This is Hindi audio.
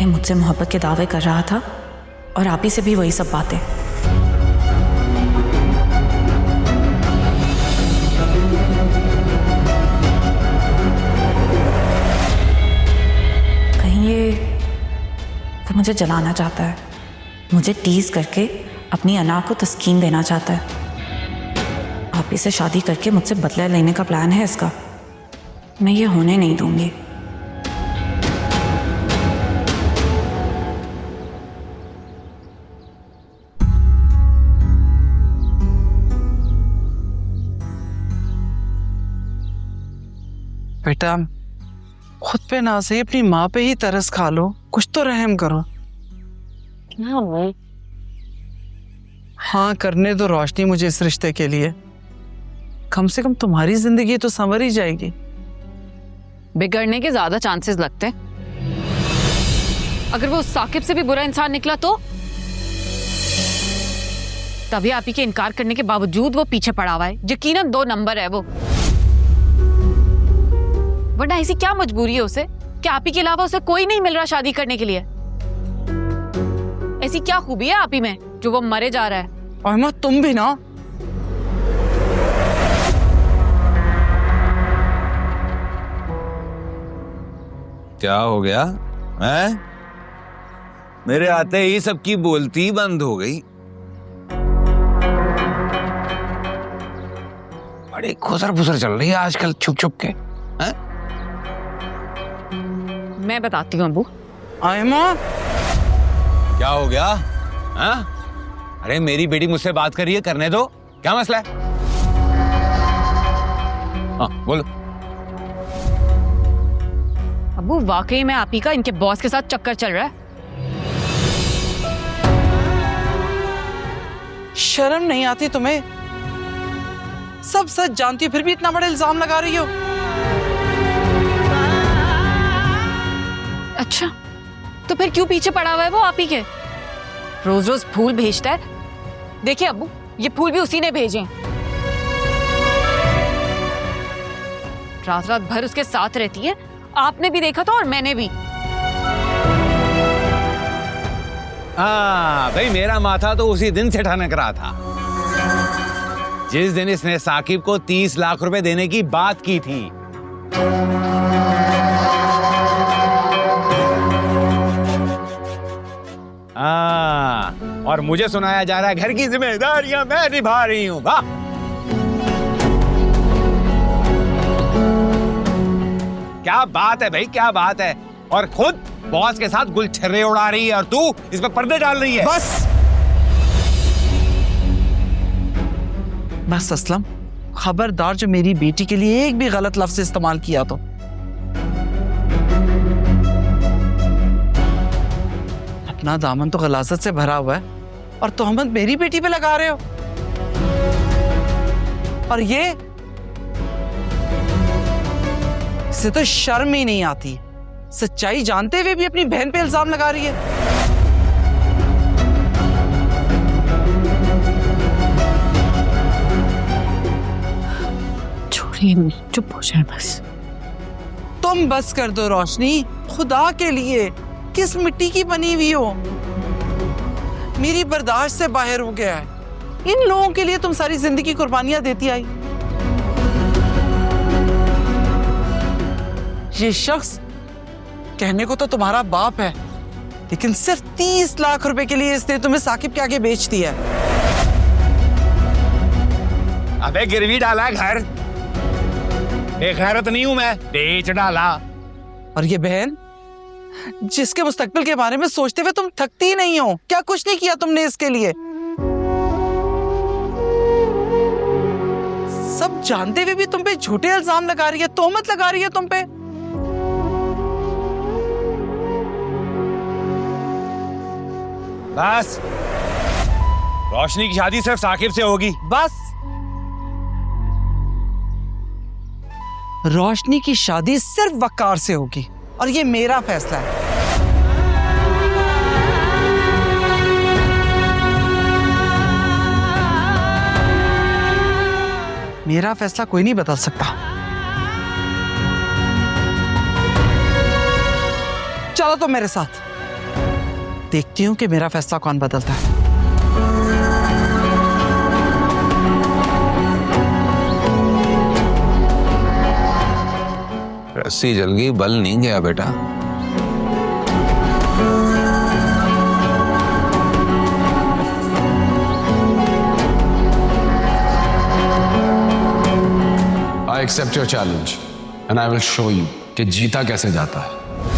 ये मुझसे मोहब्बत के दावे कर रहा था और आप ही से भी वही सब बातें। कहीं ये वो मुझे जलाना चाहता है, मुझे टीज करके अपनी अना को तस्कीन देना चाहता है। आप ही से शादी करके मुझसे बदला लेने का प्लान है इसका। मैं ये होने नहीं दूंगी। बेटा खुद पे ना सही अपनी माँ पे ही तरस खा लो, कुछ तो रहम करो। हाँ करने दो रोशनी मुझे इस रिश्ते के लिए, कम से कम तुम्हारी जिंदगी तो संवर ही जाएगी। बिगड़ने के ज्यादा चांसेस लगते हैं। अगर वो साकिब से भी बुरा इंसान निकला तो तभी आप ही के इनकार करने के बावजूद वो पीछे पड़ा हुआ है। यकीनन 2 नंबर है वो, वरना ऐसी क्या मजबूरी है उसे कि आप ही के अलावा उसे कोई नहीं मिल रहा शादी करने के लिए। ऐसी क्या खूबी है आप ही में जो वो मरे जा रहा है। अहमद तुम भी ना, क्या हो गया है? मेरे आते ही सबकी बोलती बंद हो गई। बड़ी खुसर फुसर चल रही है आजकल छुप छुप के। हैं? मैं बताती हूँ अबू। आयमा क्या हो गया? हाँ? अरे मेरी बेटी मुझसे बात कर रही है, करने दो। क्या मसला है? हाँ बोलो। अबू वाकई में आप ही का इनके बॉस के साथ चक्कर चल रहा है। शर्म नहीं आती तुम्हें? सब सच जानती हो फिर भी इतना बड़ा इल्जाम लगा रही हो। अच्छा तो फिर क्यों पीछे पड़ा हुआ है वो आप ही के? रोज रोज फूल भेजता है। देखिए अबू ये फूल भी उसी ने भेजे हैं। रात रात भर उसके साथ रहती है, आपने भी देखा था और मैंने भी। हाँ भाई मेरा माथा तो उसी दिन से ठनक रहा था जिस दिन इसने साकिब को 30 लाख रुपए देने की बात की थी। और मुझे सुनाया जा रहा है घर की जिम्मेदारियां मैं निभा रही हूं। वाह क्या बात है भाई, क्या बात है। और खुद बॉस के साथ गुलछर्रे उड़ा रही है और तू इस पर पर्दे डाल रही है। बस असलम खबरदार जो मेरी बेटी के लिए एक भी गलत लफ्ज इस्तेमाल किया तो। अपना दामन तो गलाजत से भरा हुआ है और तोहमत मेरी बेटी पे लगा रहे हो। और ये इसे तो शर्म ही नहीं आती, सच्चाई जानते हुए भी अपनी बहन पे इल्जाम लगा रही है। छोड़िए चुप हो जाए बस। तुम बस कर दो रोशनी, खुदा के लिए किस मिट्टी की बनी हुई हो, मेरी बर्दाश्त से बाहर हो गया है। इन लोगों के लिए तुम सारी जिंदगी कुर्बानियां देती आई। ये शख्स कहने को तो तुम्हारा बाप है, लेकिन सिर्फ 30 लाख रुपए के लिए इसने तुम्हें साकिब के आगे बेच दिया। अबे गिरवी डाला घर, बेगैरत नहीं हूं मैं, बेच डाला। और ये बहन जिसके मुस्तकबिल के बारे में सोचते हुए तुम थकती ही नहीं हो, क्या कुछ नहीं किया तुमने इसके लिए? सब जानते हुए भी तुम पे झूठे इल्जाम लगा रही है, तोहमत लगा रही है तुम पे। बस रोशनी की शादी सिर्फ साकिब से होगी। बस रोशनी की शादी सिर्फ वकार से होगी और ये मेरा फैसला है। मेरा फैसला कोई नहीं बदल सकता। चलो तो मेरे साथ। देखती हूँ कि मेरा फैसला कौन बदलता है। रस्सी जल गई, बल नहीं गया बेटा। I accept your challenge and I will show you कि जीता कैसे जाता है।